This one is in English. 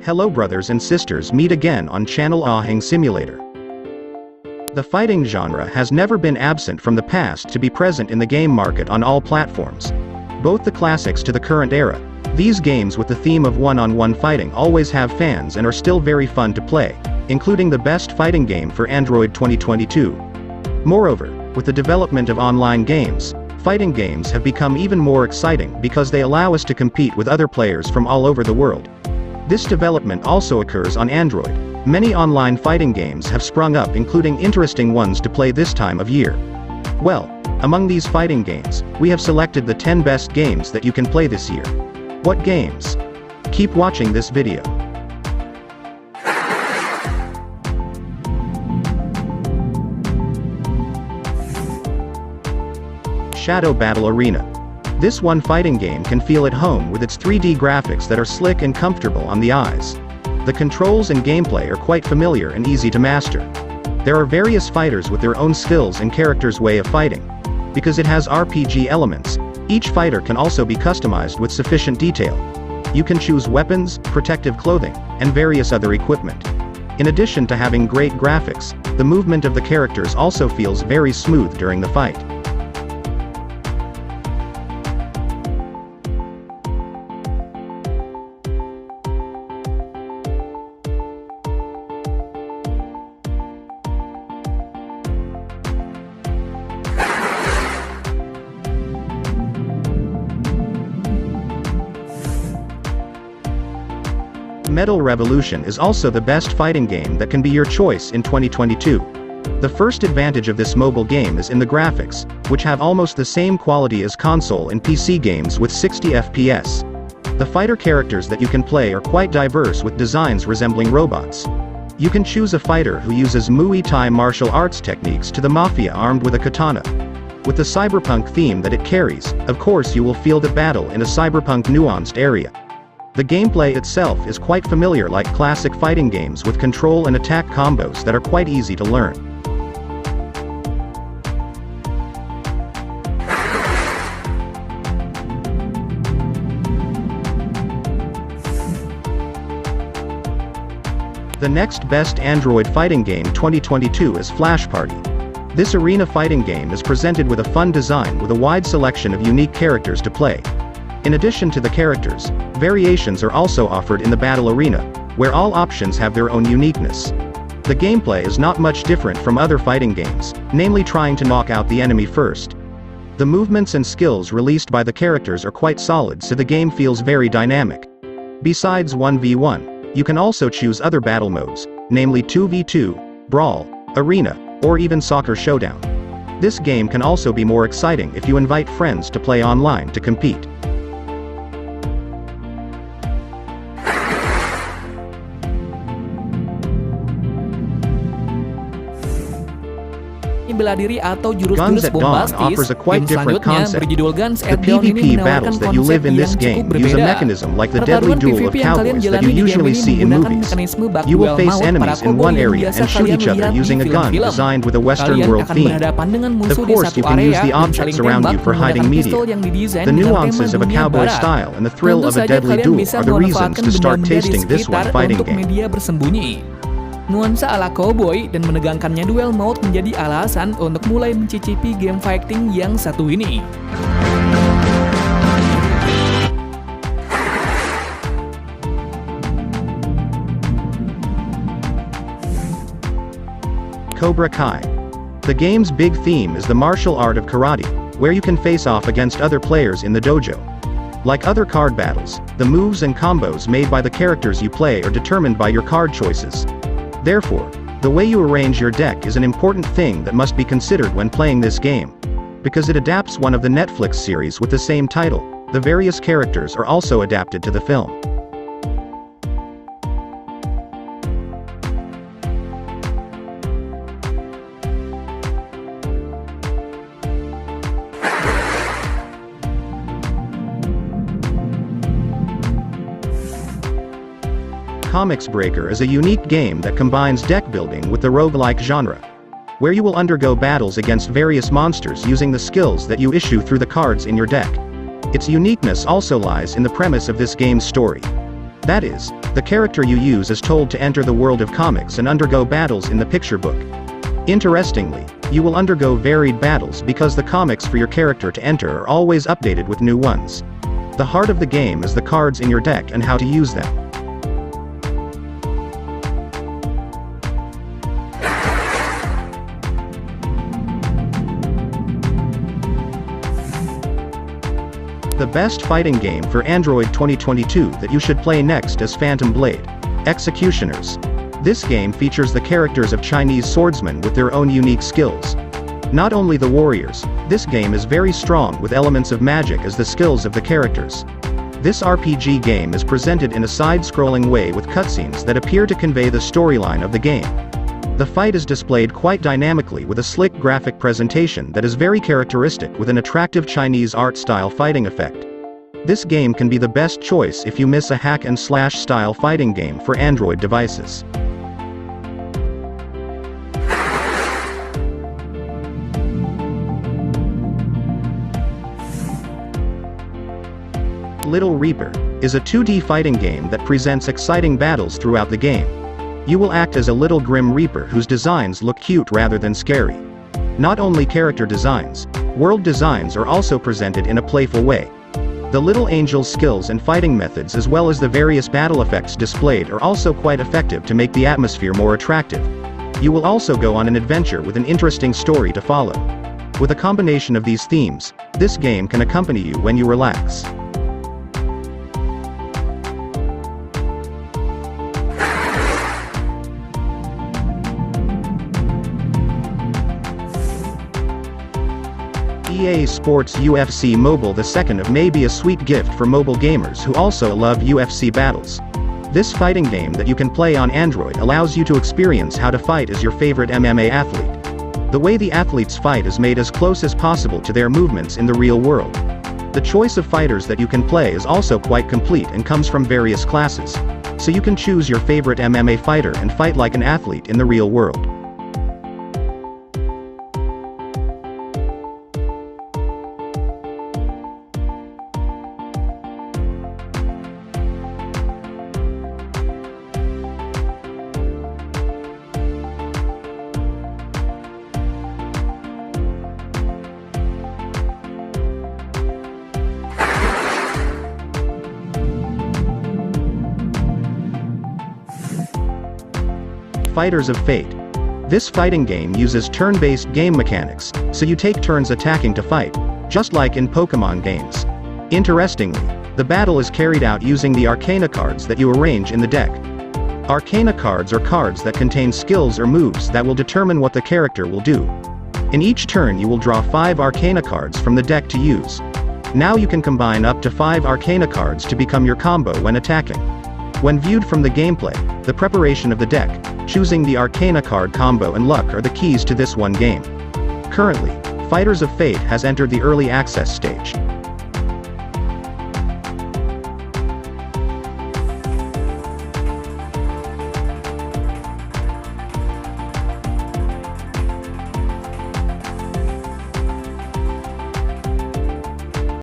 Hello brothers and sisters, meet again on channel AHONG Simulator. The fighting genre has never been absent from the past to be present in the game market on all platforms. Both the classics to the current era, these games with the theme of one-on-one fighting always have fans and are still very fun to play, including the best fighting game for Android 2022. Moreover, with the development of online games, fighting games have become even more exciting because they allow us to compete with other players from all over the world. This development also occurs on Android. Many online fighting games have sprung up, including interesting ones to play this time of year. Well, among these fighting games, we have selected the 10 best games that you can play this year. What games? Keep watching this video. Shadow Battle Arena. This one fighting game can feel at home with its 3D graphics that are slick and comfortable on the eyes. The controls and gameplay are quite familiar and easy to master. There are various fighters with their own skills and characters' way of fighting. Because it has RPG elements, each fighter can also be customized with sufficient detail. You can choose weapons, protective clothing, and various other equipment. In addition to having great graphics, the movement of the characters also feels very smooth during the fight. Medal Revolution is also the best fighting game that can be your choice in 2022. The first advantage of this mobile game is in the graphics, which have almost the same quality as console and PC games with 60 FPS. The fighter characters that you can play are quite diverse with designs resembling robots. You can choose a fighter who uses Muay Thai martial arts techniques to the mafia armed with a katana. With the cyberpunk theme that it carries, of course you will feel the battle in a cyberpunk nuanced area. The gameplay itself is quite familiar like classic fighting games with control and attack combos that are quite easy to learn. The next best Android fighting game 2022 is Flash Party. This arena fighting game is presented with a fun design with a wide selection of unique characters to play. In addition to the characters, variations are also offered in the battle arena, where all options have their own uniqueness. The gameplay is not much different from other fighting games, namely trying to knock out the enemy first. The movements and skills released by the characters are quite solid, so the game feels very dynamic. Besides 1v1, you can also choose other battle modes, namely 2v2, Brawl, Arena, or even Soccer Showdown. This game can also be more exciting if you invite friends to play online to compete. Bela diri atau Guns jurus-jurus at Dawn bombastis. offers a quite Game different selanjutnya concept. berjudul Guns The at Dawn ini PvP menawarkan battles that you konsep live in yang this game cukup use a berbeda. mechanism like the deadly Pertarungan duel of PvP yang kalian cowboys that jalani you di game usually ini see in menggunakan movies. mekanisme bak You will duel face maut para enemies in koboi one yang area biasa and shoot kalian each other lihat di using a gun film-film. designed with a Western Kalian world akan theme. berhadapan dengan Of musuh di course, satu you can use area the dan objects saling around tembak you for hiding menggunakan media. pistol yang didesain The dengan tema nuances of a dunia cowboy barat. style and the thrill Tentu of a saja deadly kalian duel bisa are the reasons memanfaatkan to start benda-benda di tasting this one sekitar fighting untuk game. media bersembunyi. Nuansa ala cowboy dan menegangkannya duel maut menjadi alasan untuk mulai mencicipi game fighting yang satu ini. Cobra Kai. The game's big theme is the martial art of karate, where you can face off against other players in the dojo. Like other card battles, the moves and combos made by the characters you play are determined by your card choices. Therefore, the way you arrange your deck is an important thing that must be considered when playing this game. Because it adapts one of the Netflix series with the same title, the various characters are also adapted to the film. Comix Breaker is a unique game that combines deck building with the roguelike genre, where you will undergo battles against various monsters using the skills that you issue through the cards in your deck. Its uniqueness also lies in the premise of this game's story. That is, the character you use is told to enter the world of comics and undergo battles in the picture book. Interestingly, you will undergo varied battles because the comics for your character to enter are always updated with new ones. The heart of the game is the cards in your deck and how to use them. The best fighting game for Android 2022 that you should play next is Phantom Blade: Executioners. This game features the characters of Chinese swordsmen with their own unique skills. Not only the warriors, this game is very strong with elements of magic as the skills of the characters. This RPG game is presented in a side-scrolling way with cutscenes that appear to convey the storyline of the game. The fight is displayed quite dynamically with a slick graphic presentation that is very characteristic with an attractive Chinese art-style fighting effect. This game can be the best choice if you miss a hack-and-slash style fighting game for Android devices. Little Reaper is a 2D fighting game that presents exciting battles throughout the game. You will act as a little Grim Reaper whose designs look cute rather than scary. Not only character designs, world designs are also presented in a playful way. The little angel's skills and fighting methods as well as the various battle effects displayed are also quite effective to make the atmosphere more attractive. You will also go on an adventure with an interesting story to follow. With a combination of these themes, this game can accompany you when you relax. EA Sports UFC Mobile. The 2nd of May be a sweet gift for mobile gamers who also love UFC battles. This fighting game that you can play on Android allows you to experience how to fight as your favorite MMA athlete. The way the athletes fight is made as close as possible to their movements in the real world. The choice of fighters that you can play is also quite complete and comes from various classes. So you can choose your favorite MMA fighter and fight like an athlete in the real world. Fighters of Fate. This fighting game uses turn-based game mechanics, so you take turns attacking to fight, just like in Pokemon games. Interestingly, the battle is carried out using the Arcana cards that you arrange in the deck. Arcana cards are cards that contain skills or moves that will determine what the character will do. In each turn you will draw 5 Arcana cards from the deck to use. Now you can combine up to 5 Arcana cards to become your combo when attacking. When viewed from the gameplay, the preparation of the deck, choosing the Arcana card combo and luck are the keys to this one game. Currently, Fighters of Fate has entered the early access stage.